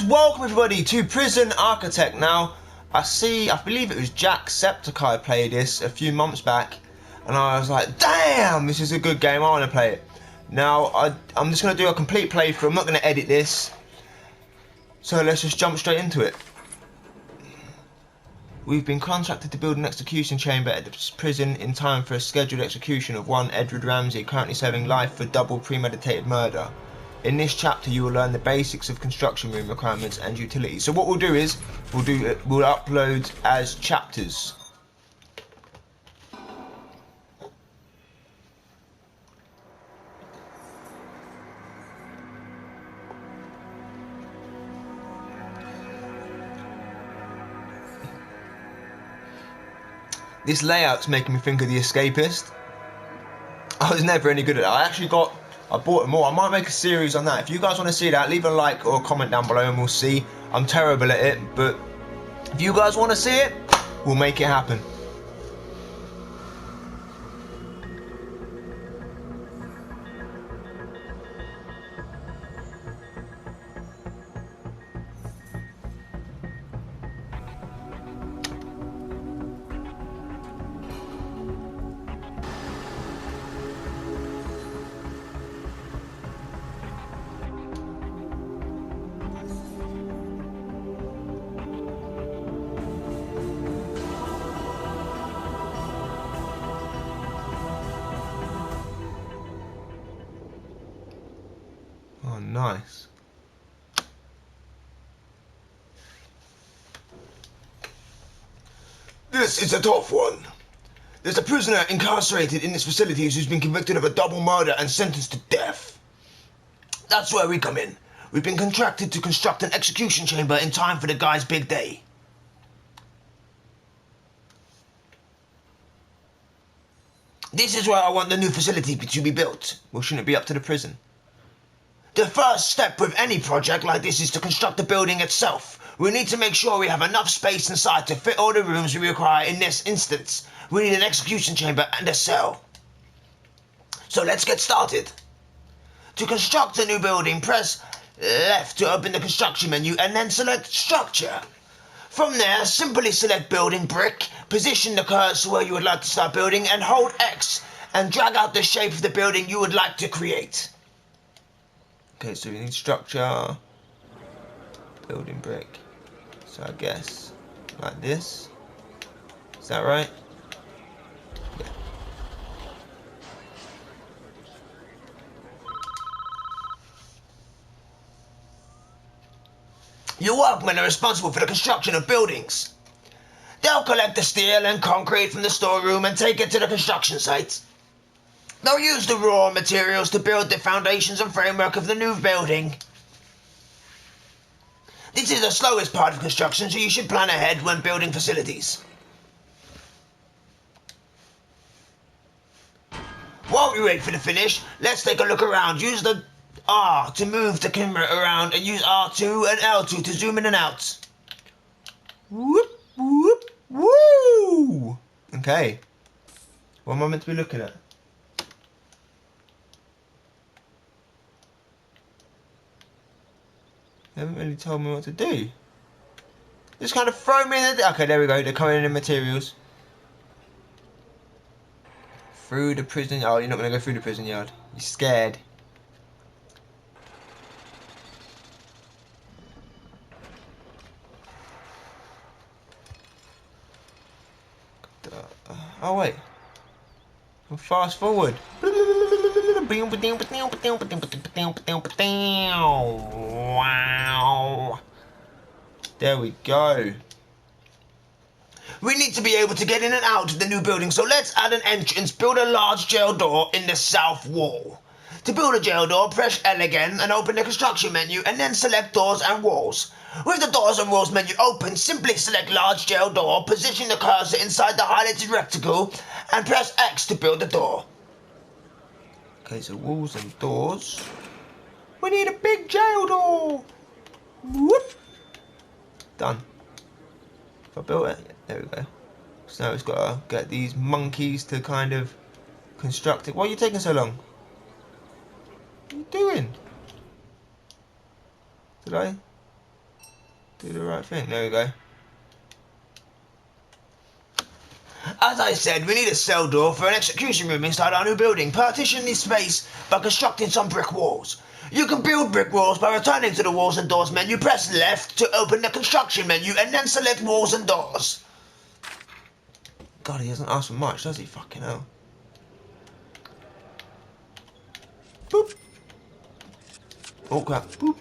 welcome everybody to Prison Architect. Now, I believe it was Jacksepticeye played this a few months back, and I was like, damn, this is a good game, I want to play it. Now, I'm just going to do a complete playthrough, I'm not going to edit this, so let's just jump straight into it. We've been contracted to build an execution chamber at the prison in time for a scheduled execution of one Edward Ramsey, currently serving life for double premeditated murder. In this chapter you will learn the basics of construction room requirements and utilities. So what we'll do is, we'll upload as chapters. This layout's making me think of The Escapist. I was never any good at that. I bought them all. I might make a series on that. If you guys want to see that, leave a like or a comment down below and we'll see. I'm terrible at it, but if you guys want to see it, we'll make it happen. Oh, nice. This is a tough one. There's a prisoner incarcerated in this facility who's been convicted of a double murder and sentenced to death. That's where we come in. We've been contracted to construct an execution chamber in time for the guy's big day. This is where I want the new facility to be built. Well, shouldn't it be up to the prison? The first step with any project like this is to construct the building itself. We need to make sure we have enough space inside to fit all the rooms we require. In this instance, we need an execution chamber and a cell. So let's get started. To construct a new building, press left to open the construction menu and then select structure. From there, simply select building brick, position the cursor where you would like to start building and hold X and drag out the shape of the building you would like to create. Okay, so we need structure, building brick, so I guess like this, is that right? Yeah. Your workmen are responsible for the construction of buildings. They'll collect the steel and concrete from the storeroom and take it to the construction site. They'll use the raw materials to build the foundations and framework of the new building. This is the slowest part of construction, so you should plan ahead when building facilities. While we wait for the finish, let's take a look around. Use the R to move the camera around and use R2 and L2 to zoom in and out. Whoop, whoop, woo! Okay. What am I meant to be looking at? They haven't really told me what to do. Just kind of throw me in the... Okay, there we go. They're coming in the materials. Through the prison... Oh, you're not going to go through the prison yard. You're scared. Oh, wait. I'll fast forward. Wow. There we go. We need to be able to get in and out of the new building, so let's add an entrance, build a large jail door in the south wall. To build a jail door, press L again and open the construction menu and then select doors and walls. With the doors and walls menu open, simply select large jail door, position the cursor inside the highlighted rectangle and press X to build the door. Okay, so walls and doors. We need a big jail door. Whoop. Done. If I built it, there we go. So now it's got to get these monkeys to kind of construct it. Why are you taking so long? What are you doing? Did I? Do the right thing. There we go. As I said, we need a cell door for an execution room inside our new building. Partition this space by constructing some brick walls. You can build brick walls by returning to the walls and doors menu, press left to open the construction menu, and then select walls and doors. God, he doesn't ask for much, does he? Fucking hell. Boop. Oh crap. Boop.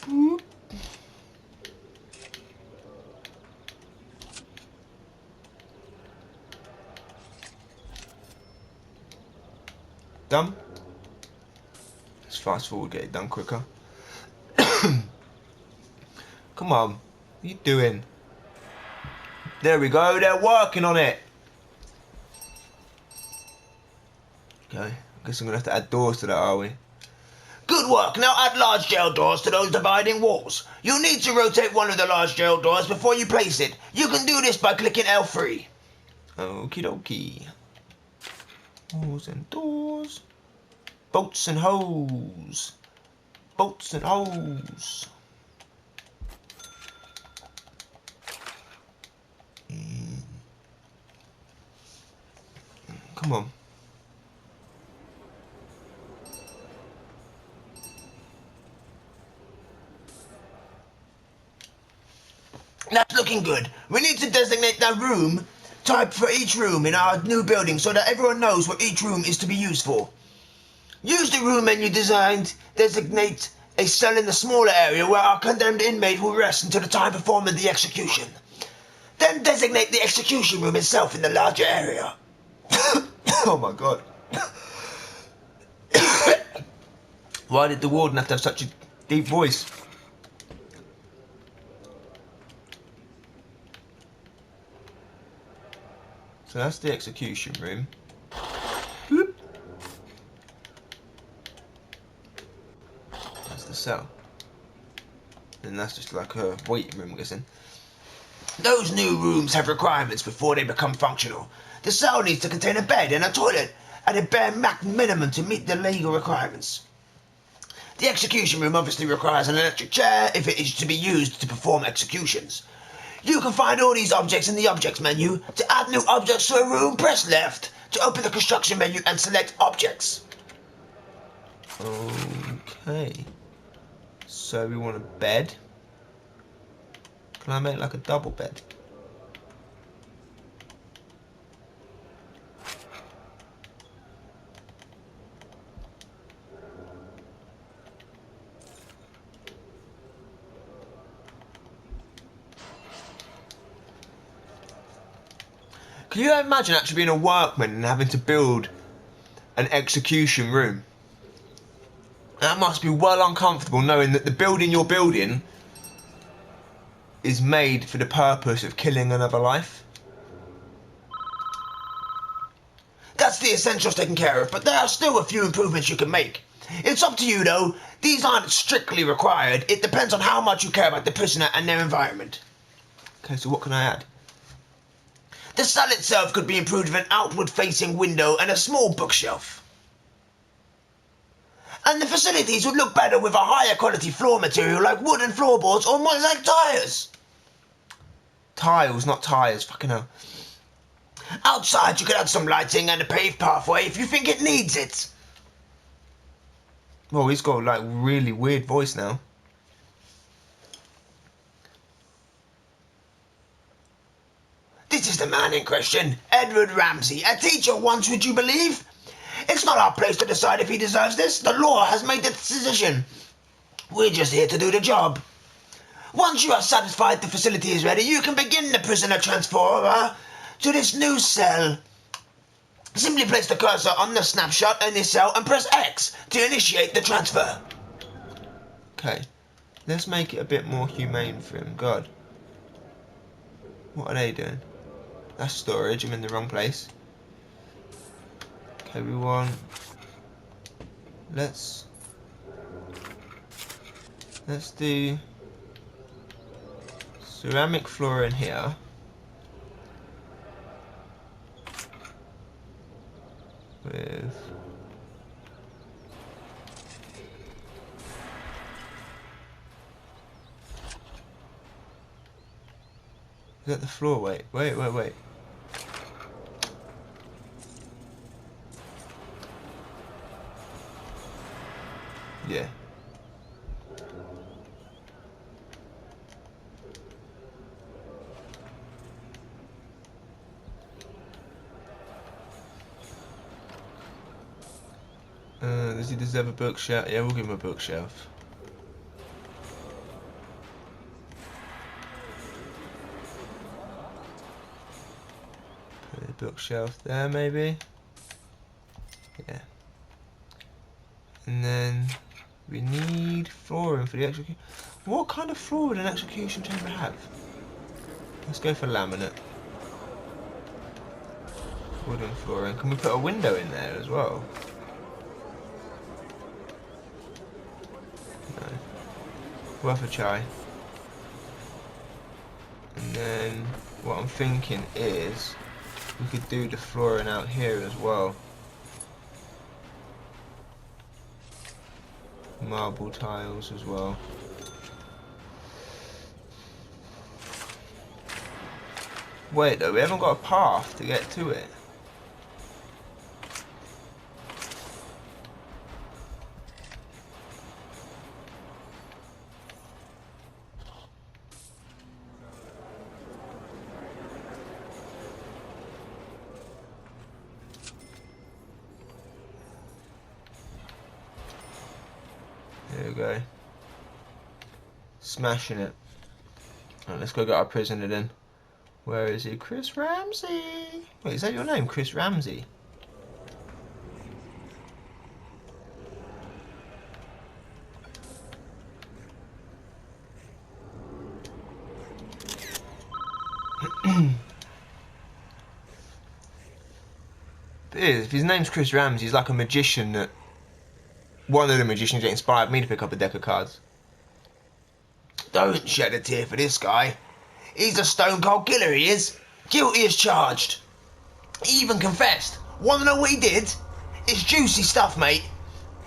Boop. Done. Let's fast forward, get it done quicker. Come on. What are you doing? There we go, they're working on it. Okay, I guess I'm gonna have to add doors to that, are we? Good work, now add large jail doors to those dividing walls. You'll need to rotate one of the large jail doors before you place it. You can do this by clicking L3. Okie dokie. Walls and doors. Bolts and holes. Bolts and holes. Come on. That's looking good. We need to designate the room type for each room in our new building so that everyone knows what each room is to be used for. Use the room menu designed. Designate a cell in the smaller area where our condemned inmate will rest until the time performing the execution. Then designate the execution room itself in the larger area. Oh my god. Why did the warden have to have such a deep voice? So that's the execution room. Whoop. That's the cell. And that's just like a waiting room, I'm guessing. Those new rooms have requirements before they become functional. The cell needs to contain a bed and a toilet at a bare minimum to meet the legal requirements. The execution room obviously requires an electric chair if it is to be used to perform executions. You can find all these objects in the objects menu. To add new objects to a room, press left to open the construction menu and select objects. Okay. So we want a bed. Can I make like a double bed? Can you imagine actually being a workman and having to build an execution room? That must be well uncomfortable knowing that the building you're building is made for the purpose of killing another life. That's the essentials taken care of, but there are still a few improvements you can make. It's up to you though. These aren't strictly required. It depends on how much you care about the prisoner and their environment. Okay, so what can I add? The cell itself could be improved with an outward-facing window and a small bookshelf. And the facilities would look better with a higher quality floor material like wooden floorboards or mosaic tires. Tiles, not tires, fucking hell. Outside you could add some lighting and a paved pathway if you think it needs it. Well, he's got like really weird voice now. This is the man in question, Edward Ramsey, a teacher once, would you believe? It's not our place to decide if he deserves this. The law has made the decision. We're just here to do the job. Once you are satisfied the facility is ready, you can begin the prisoner transfer to this new cell. Simply place the cursor on the snapshot in this cell and press X to initiate the transfer. Okay, let's make it a bit more humane for him. God. What are they doing? That's storage, I'm in the wrong place. Okay, we want... Let's do ceramic floor in here. With Is that the floor? Wait. Yeah. Does he deserve a bookshelf? Yeah, we'll give him a bookshelf. Put a bookshelf there, maybe. Yeah. And then we need flooring for the execution. What kind of floor would an execution chamber have? Let's go for laminate. Wooden flooring. Can we put a window in there as well? No. Worth a try. And then what I'm thinking is we could do the flooring out here as well. Marble tiles as well. Wait though, we haven't got a path to get to it. There we go. Smashing it. Right, let's go get our prisoner then. Where is he? Chris Ramsey! Wait, is that your name? Chris Ramsey? If his name's Chris Ramsey, he's like a magician that... One of the magicians that inspired me to pick up a deck of cards. Don't shed a tear for this guy. He's a stone cold killer, he is. Guilty as charged. He even confessed. Wanna know what he did? It's juicy stuff, mate.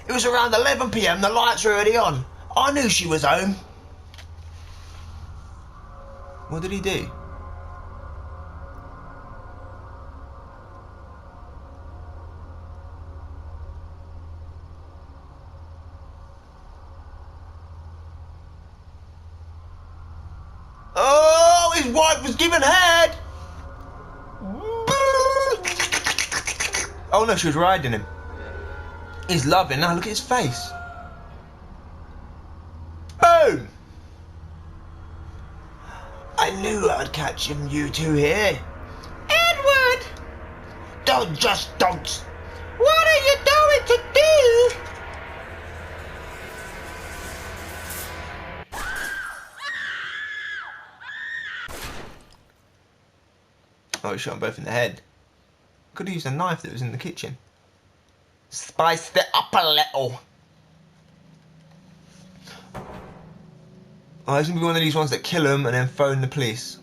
It was around 11 PM, the lights were already on. I knew she was home. What did he do? Oh, his wife was given head! Oh no, she was riding him. He's loving now, look at his face. Boom! I knew I'd catch him, you two here. Edward! Don't. What are you doing to do? Oh, he shot them both in the head. Could have used a knife that was in the kitchen. Spiced it up a little. Oh, it's gonna be one of these ones that kill him and then phone the police.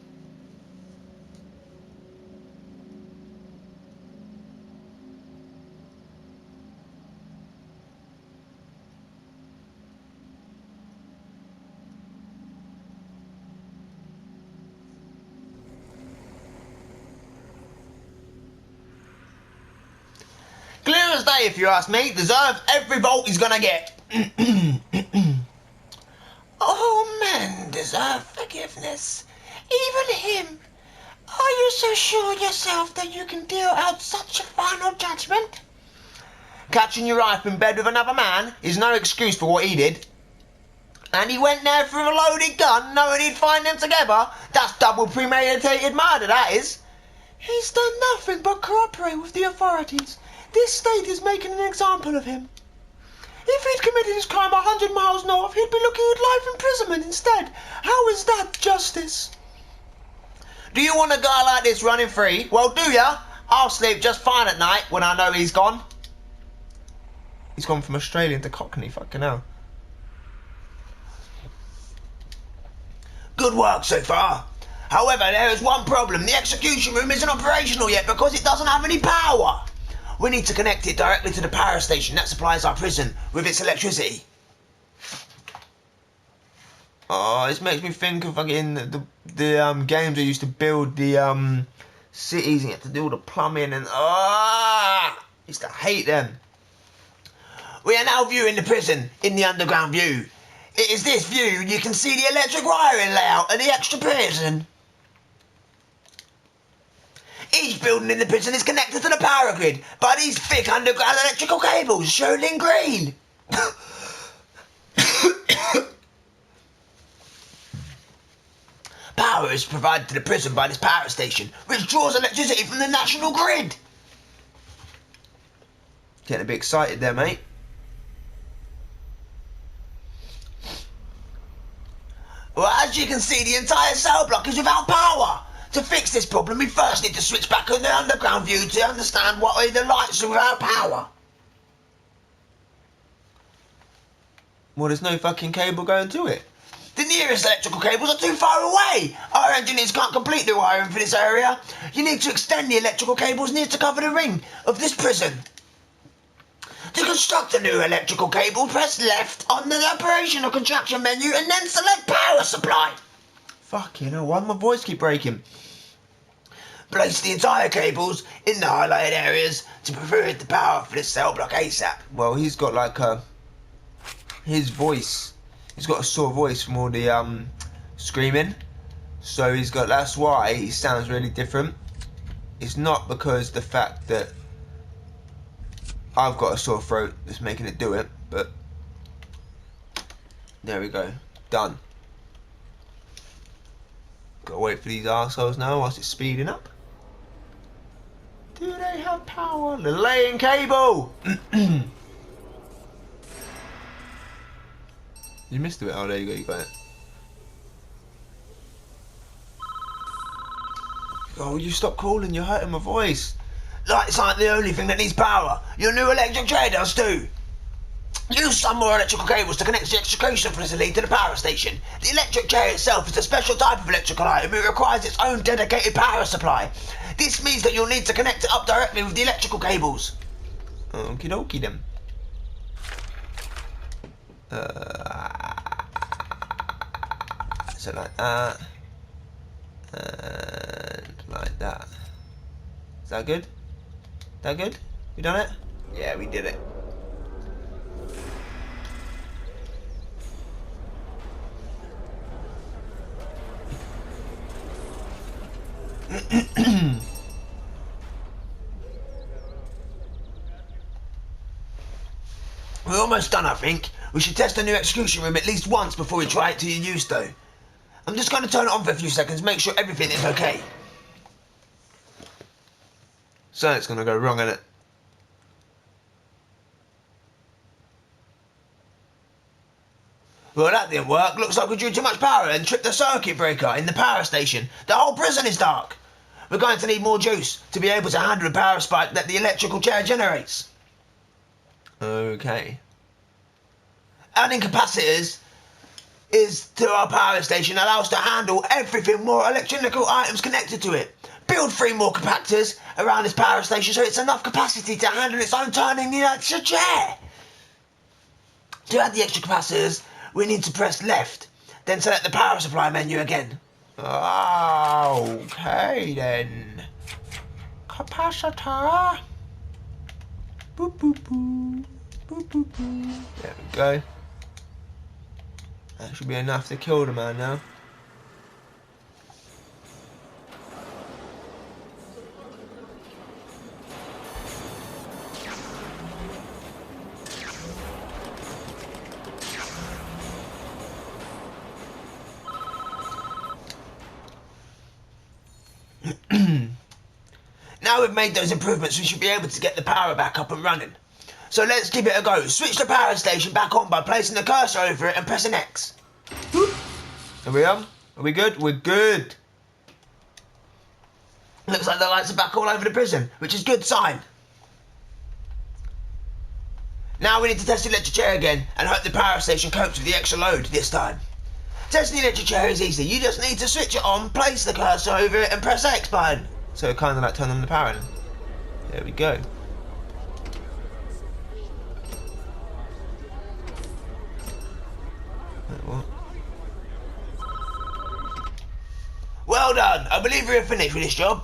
Clear as day, if you ask me. Deserves every volt he's gonna get. All men deserve forgiveness. Even him. Are you so sure yourself that you can deal out such a final judgment? Catching your wife in bed with another man is no excuse for what he did. And he went there for a loaded gun knowing he'd find them together. That's double premeditated murder, that is. He's done nothing but cooperate with the authorities. This state is making an example of him. If he'd committed his crime 100 miles north, he'd be looking at life imprisonment instead. How is that justice? Do you want a guy like this running free? Well, do ya? I'll sleep just fine at night when I know he's gone. He's gone from Australian to Cockney, fucking hell. Good work so far. However, there is one problem. The execution room isn't operational yet because it doesn't have any power. We need to connect it directly to the power station that supplies our prison with its electricity. Oh, this makes me think of fucking the games I used to build the cities and you had to do all the plumbing and used to hate them. We are now viewing the prison in the underground view. It is this view you can see the electric wiring layout of the extra prison. Each building in the prison is connected to the power grid by these thick underground electrical cables shown in green. Power is provided to the prison by this power station, which draws electricity from the national grid. Getting a bit excited there, mate. Well, as you can see, the entire cell block is without power. To fix this problem, we first need to switch back on the underground view to understand why the lights are without power. Well, there's no fucking cable going to it. The nearest electrical cables are too far away. Our engineers can't complete the wiring for this area. You need to extend the electrical cables needed to cover the ring of this prison. To construct a new electrical cable, press left on the operation or contraction menu and then select power supply. Fucking hell, why does my voice keep breaking? Place the entire cables in the highlighted areas to provide the power for this cell block ASAP. Well, he's got like his voice. He's got a sore voice from all the screaming. So that's why he sounds really different. It's not because the fact that I've got a sore throat that's making it do it, but there we go. Done. Gotta wait for these arseholes now whilst it's speeding up. Do they have power? The laying cable! You missed it. Oh, there you go, you got it. Oh, will you stop calling? You're hurting my voice. Lights aren't the only thing that needs power. Your new electric chair does too. Use some more electrical cables to connect the extrication facility to the power station. The electric chair itself is a special type of electrical item. It requires its own dedicated power supply. This means that you'll need to connect it up directly with the electrical cables. Okie dokie then. So like that. And like that. Is that good? That good? We done it? Yeah, we did it. We're almost done, I think. We should test the new execution room at least once before we try it to your use though. I'm just going to turn it on for a few seconds, make sure everything is okay. So it's going to go wrong, isn't it? Well, that didn't work. Looks like we drew too much power and tripped the circuit breaker in the power station. The whole prison is dark. We're going to need more juice to be able to handle the power spike that the electrical chair generates. Okay. Adding capacitors to our power station allows us to handle everything more electrical items connected to it. Build 3 more capacitors around this power station so it's enough capacity to handle its own turning the electric chair. To add the extra capacitors, we need to press left, then select the power supply menu again. Okay then. Capacitor. Boop boop boop. Boop boop boop. There we go. That should be enough to kill the man now. Now we've made those improvements, we should be able to get the power back up and running. So let's give it a go. Switch the power station back on by placing the cursor over it and pressing X. Are we on? Are we good? We're good. Looks like the lights are back all over the prison, which is a good sign. Now we need to test the electric chair again and hope the power station copes with the extra load this time. Testing the electric chair is easy. You just need to switch it on, place the cursor over it and press X button. So it kind of like turn on the power. There we go. Wait, what? Well done. I believe we're finished with this job.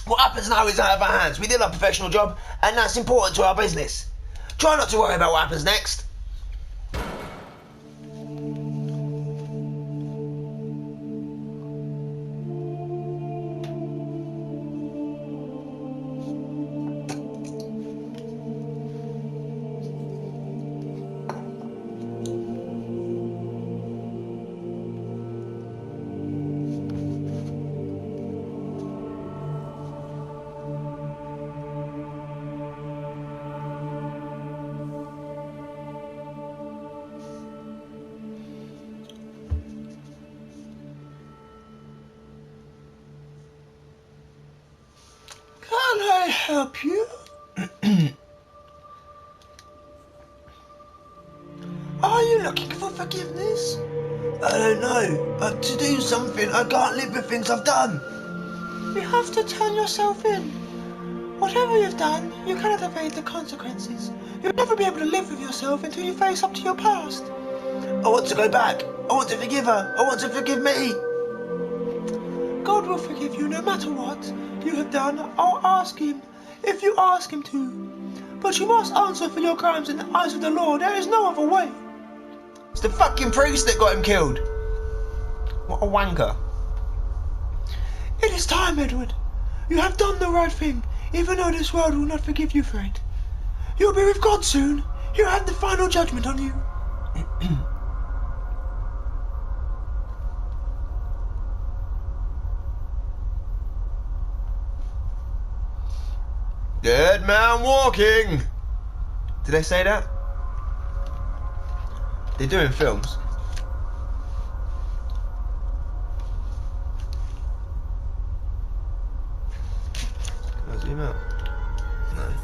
What happens now is out of our hands. We did our professional job, and that's important to our business. Try not to worry about what happens next. Can I help you? Are you looking for forgiveness? I don't know, but to do something, I can't live with things I've done. You have to turn yourself in. Whatever you've done, you cannot evade the consequences. You'll never be able to live with yourself until you face up to your past. I want to go back. I want to forgive her. I want to forgive me. God will forgive you no matter what you have done. I'll ask him, if you ask him to. But you must answer for your crimes in the eyes of the Lord. There is no other way. It's the fucking priest that got him killed. What a wanker. It is time, Edward. You have done the right thing, even though this world will not forgive you for it. You'll be with God soon. He'll have the final judgment on you. Dead man walking. Did they say that? They do in films. Can I zoom out? No.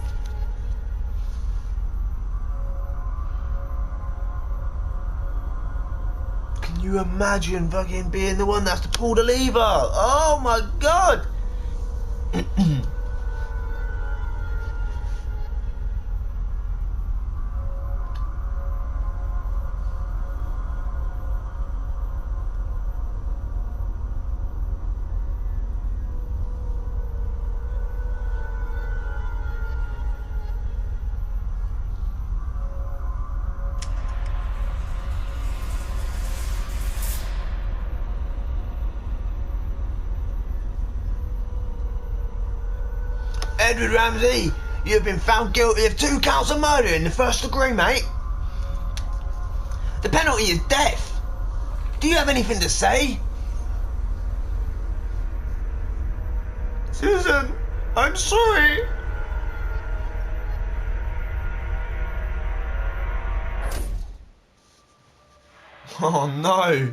Can you imagine fucking being the one that has to pull the lever? Oh my god! Edward Ramsey, you have been found guilty of 2 counts of murder in the 1st degree, mate. The penalty is death. Do you have anything to say? Susan, I'm sorry. Oh no.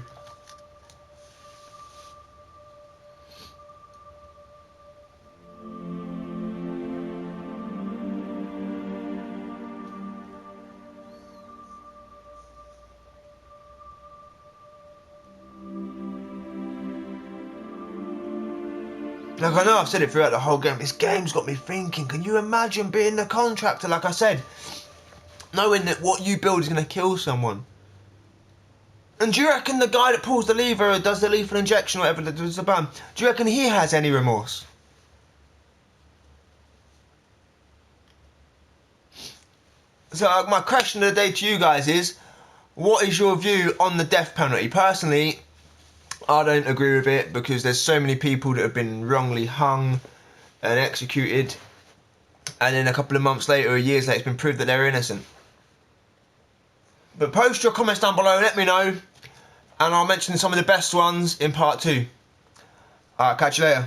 Like, I know I've said it throughout the whole game, this game's got me thinking, can you imagine being the contractor, like I said, knowing that what you build is going to kill someone? And do you reckon the guy that pulls the lever or does the lethal injection or whatever that does the button, do you reckon he has any remorse? So my question of the day to you guys is, what is your view on the death penalty? Personally, I don't agree with it because there's so many people that have been wrongly hung and executed, and then a couple of months later or years later it's been proved that they're innocent. But post your comments down below, let me know, and I'll mention some of the best ones in part 2. Alright, catch you later.